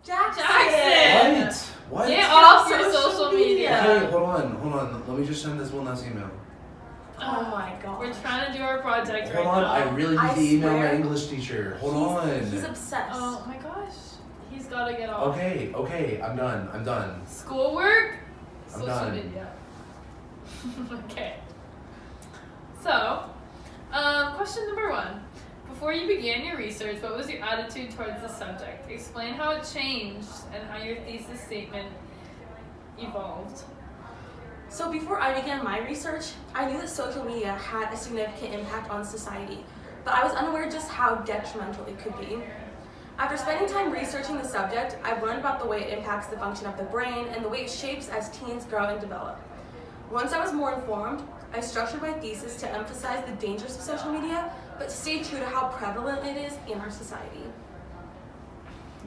Jackson! What? Get off your social media. Okay, hold on. Let me just send this one last email. Oh my god. We're trying to do our project Hold right on, now. I really need to email my swear. English teacher. Hold on. He's obsessed. Oh my gosh. He's gotta get off. Okay, I'm done. Schoolwork? I'm Social done. media. Okay. So, question number 1. Before you began your research, what was your attitude towards the subject? Explain how it changed and how your thesis statement evolved. So before I began my research, I knew that social media had a significant impact on society, but I was unaware just how detrimental it could be. After spending time researching the subject, I've learned about the way it impacts the function of the brain and the way it shapes as teens grow and develop. Once I was more informed, I structured my thesis to emphasize the dangers of social media, but stay true to how prevalent it is in our society.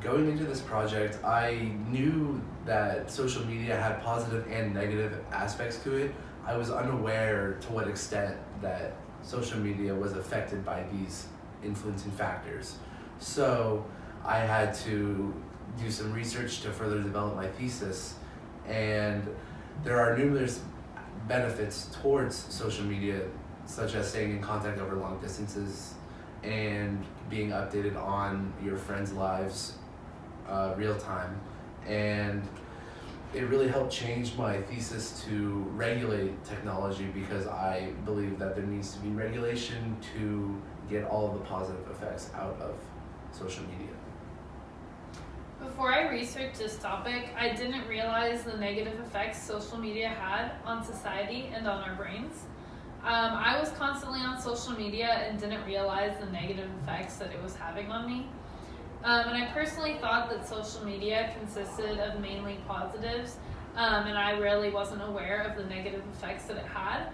Going into this project, I knew that social media had positive and negative aspects to it. I was unaware to what extent that social media was affected by these influencing factors. So I had to do some research to further develop my thesis, and there are numerous benefits towards social media, such as staying in contact over long distances and being updated on your friends' lives real time. And it really helped change my thesis to regulate technology, because I believe that there needs to be regulation to get all of the positive effects out of social media. Before I researched this topic, I didn't realize the negative effects social media had on society and on our brains. I was constantly on social media and didn't realize the negative effects that it was having on me. And I personally thought that social media consisted of mainly positives, and I really wasn't aware of the negative effects that it had.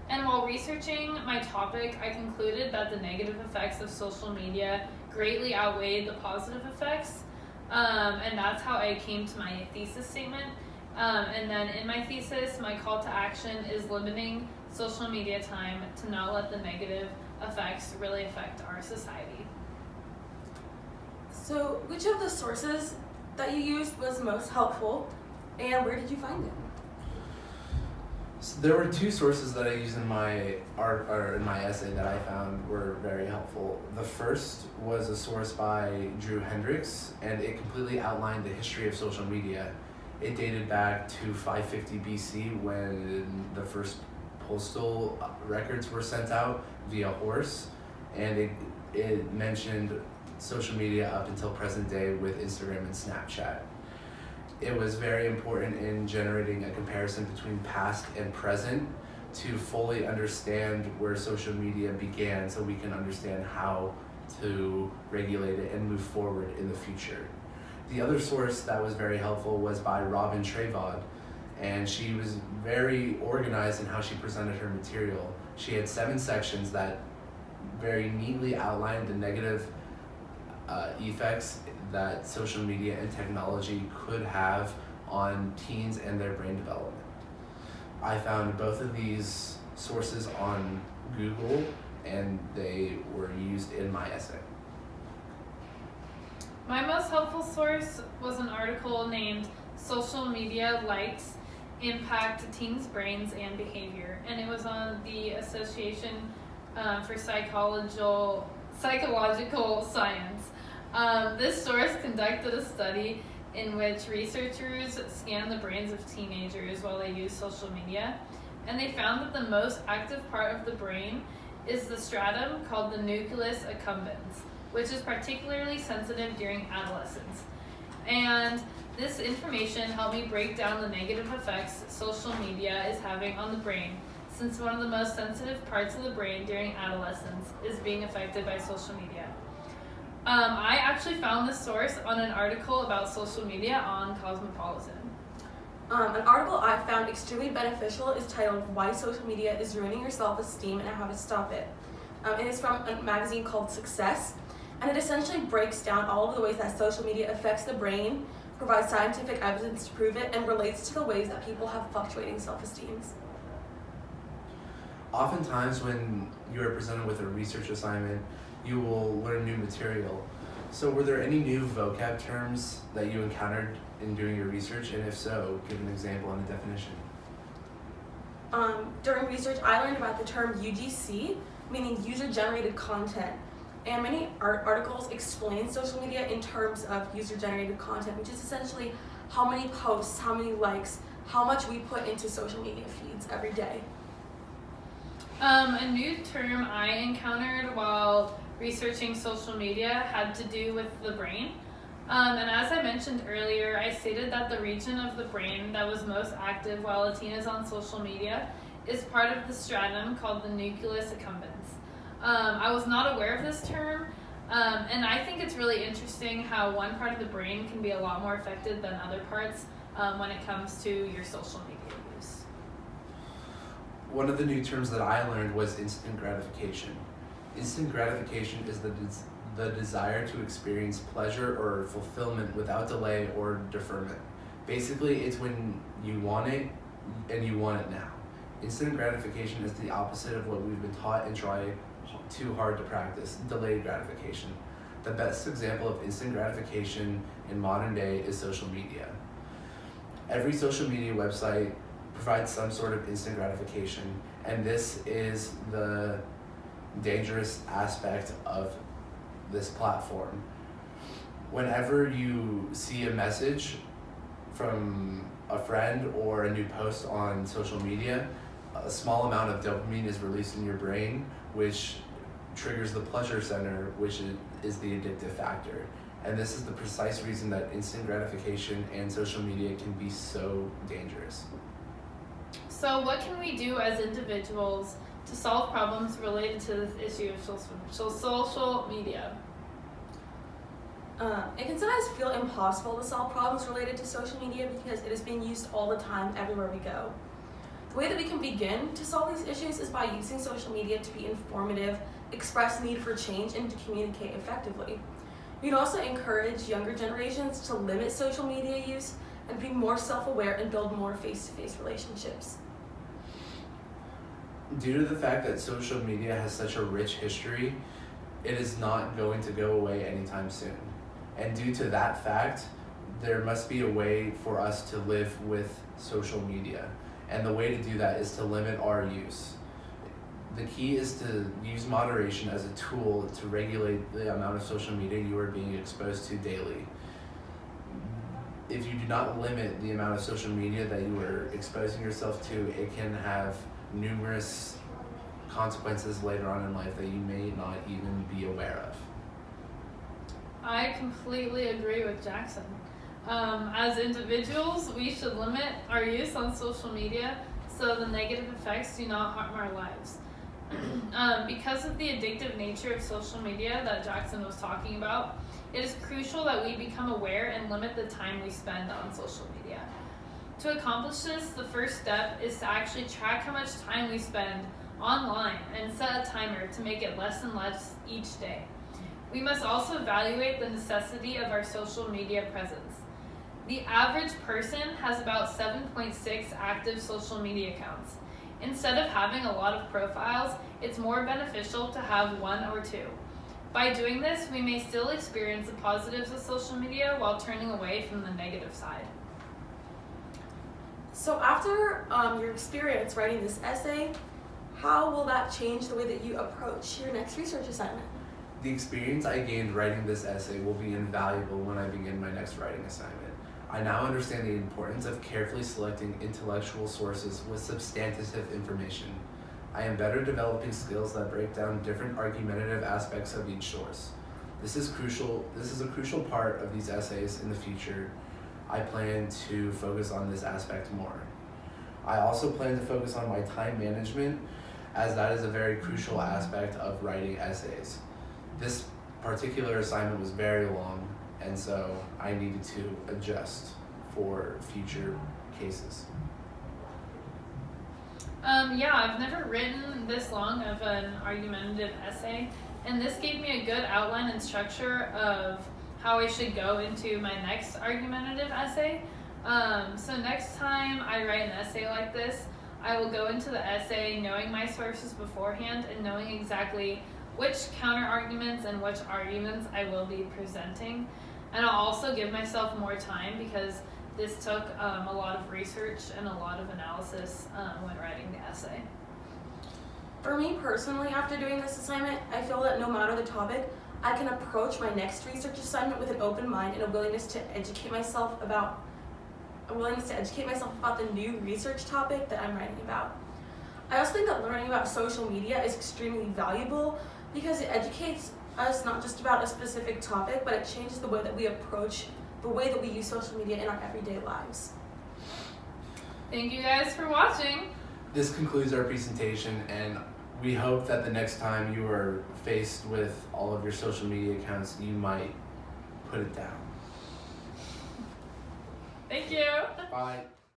And while researching my topic, I concluded that the negative effects of social media greatly outweighed the positive effects. And that's how I came to my thesis statement. And then in my thesis, my call to action is limiting social media time to not let the negative effects really affect our society. So which of the sources that you used was most helpful, and where did you find them? So there were 2 sources that I used in my in my essay that I found were very helpful. The first was a source by Drew Hendricks, and it completely outlined the history of social media. It dated back to 550 BC, when the first postal records were sent out via horse, and it mentioned social media up until present day with Instagram and Snapchat. It was very important in generating a comparison between past and present to fully understand where social media began, so we can understand how to regulate it and move forward in the future. The other source that was very helpful was by Robin Trevod, and she was very organized in how she presented her material. She had 7 sections that very neatly outlined the negative effects that social media and technology could have on teens and their brain development. I found both of these sources on Google, and they were used in my essay. My most helpful source was an article named Social Media Likes Impact Teens' Brains and Behavior, and it was on the Association for Psychological Science. This source conducted a study in which researchers scanned the brains of teenagers while they used social media, and they found that the most active part of the brain is the stratum called the nucleus accumbens, which is particularly sensitive during adolescence. And this information helped me break down the negative effects social media is having on the brain, since one of the most sensitive parts of the brain during adolescence is being affected by social media. I actually found this source on an article about social media on Cosmopolitan. An article I found extremely beneficial is titled "Why Social Media is Ruining Your Self-Esteem and How to Stop It." It is from a magazine called Success, and it essentially breaks down all of the ways that social media affects the brain, provides scientific evidence to prove it, and relates to the ways that people have fluctuating self-esteems. Oftentimes when you are presented with a research assignment, you will learn new material. So were there any new vocab terms that you encountered in doing your research, and if so, give an example and a definition. During research, I learned about the term UGC, meaning user-generated content. And many articles explain social media in terms of user-generated content, which is essentially how many posts, how many likes, how much we put into social media feeds every day. A new term I encountered while researching social media had to do with the brain. And as I mentioned earlier, I stated that the region of the brain that was most active while a teen is on social media is part of the stratum called the nucleus accumbens. I was not aware of this term, and I think it's really interesting how one part of the brain can be a lot more affected than other parts when it comes to your social media use. One of the new terms that I learned was instant gratification. Instant gratification is the desire to experience pleasure or fulfillment without delay or deferment. Basically, it's when you want it and you want it now. Instant gratification is the opposite of what we've been taught and try too hard to practice, delayed gratification. The best example of instant gratification in modern day is social media. Every social media website provides some sort of instant gratification, and this is the dangerous aspect of this platform. Whenever you see a message from a friend or a new post on social media, a small amount of dopamine is released in your brain, which triggers the pleasure center, which is the addictive factor. And this is the precise reason that instant gratification and social media can be so dangerous. So what can we do as individuals to solve problems related to this issue of social media? It can sometimes feel impossible to solve problems related to social media because it is being used all the time everywhere we go. The way that we can begin to solve these issues is by using social media to be informative, express need for change, and to communicate effectively. We'd also encourage younger generations to limit social media use and be more self-aware and build more face-to-face relationships. Due to the fact that social media has such a rich history, it is not going to go away anytime soon. And due to that fact, there must be a way for us to live with social media. And the way to do that is to limit our use. The key is to use moderation as a tool to regulate the amount of social media you are being exposed to daily. If you do not limit the amount of social media that you are exposing yourself to, it can have numerous consequences later on in life that you may not even be aware of. I completely agree with Jackson. As individuals, we should limit our use on social media so the negative effects do not harm our lives. Because of the addictive nature of social media that Jackson was talking about, it is crucial that we become aware and limit the time we spend on social media. To accomplish this, the first step is to actually track how much time we spend online and set a timer to make it less and less each day. We must also evaluate the necessity of our social media presence. The average person has about 7.6 active social media accounts. Instead of having a lot of profiles, it's more beneficial to have one or two. By doing this, we may still experience the positives of social media while turning away from the negative side. So after your experience writing this essay, how will that change the way that you approach your next research assignment? The experience I gained writing this essay will be invaluable when I begin my next writing assignment. I now understand the importance of carefully selecting intellectual sources with substantive information. I am better developing skills that break down different argumentative aspects of each source. This is a crucial part of these essays in the future. I plan to focus on this aspect more. I also plan to focus on my time management, as that is a very crucial aspect of writing essays. This particular assignment was very long, and so I needed to adjust for future cases. I've never written this long of an argumentative essay, and this gave me a good outline and structure of how I should go into my next argumentative essay. So next time I write an essay like this, I will go into the essay knowing my sources beforehand and knowing exactly which counter arguments and which arguments I will be presenting. And I'll also give myself more time because this took a lot of research and a lot of analysis when writing the essay. For me personally, after doing this assignment, I feel that no matter the topic, I can approach my next research assignment with an open mind and a willingness to educate myself about the new research topic that I'm writing about. I also think that learning about social media is extremely valuable because it educates us not just about a specific topic, but it changes the way that we approach the way that we use social media in our everyday lives. Thank you guys for watching. This concludes our presentation, and we hope that the next time you are faced with all of your social media accounts, you might put it down. Thank you. Bye.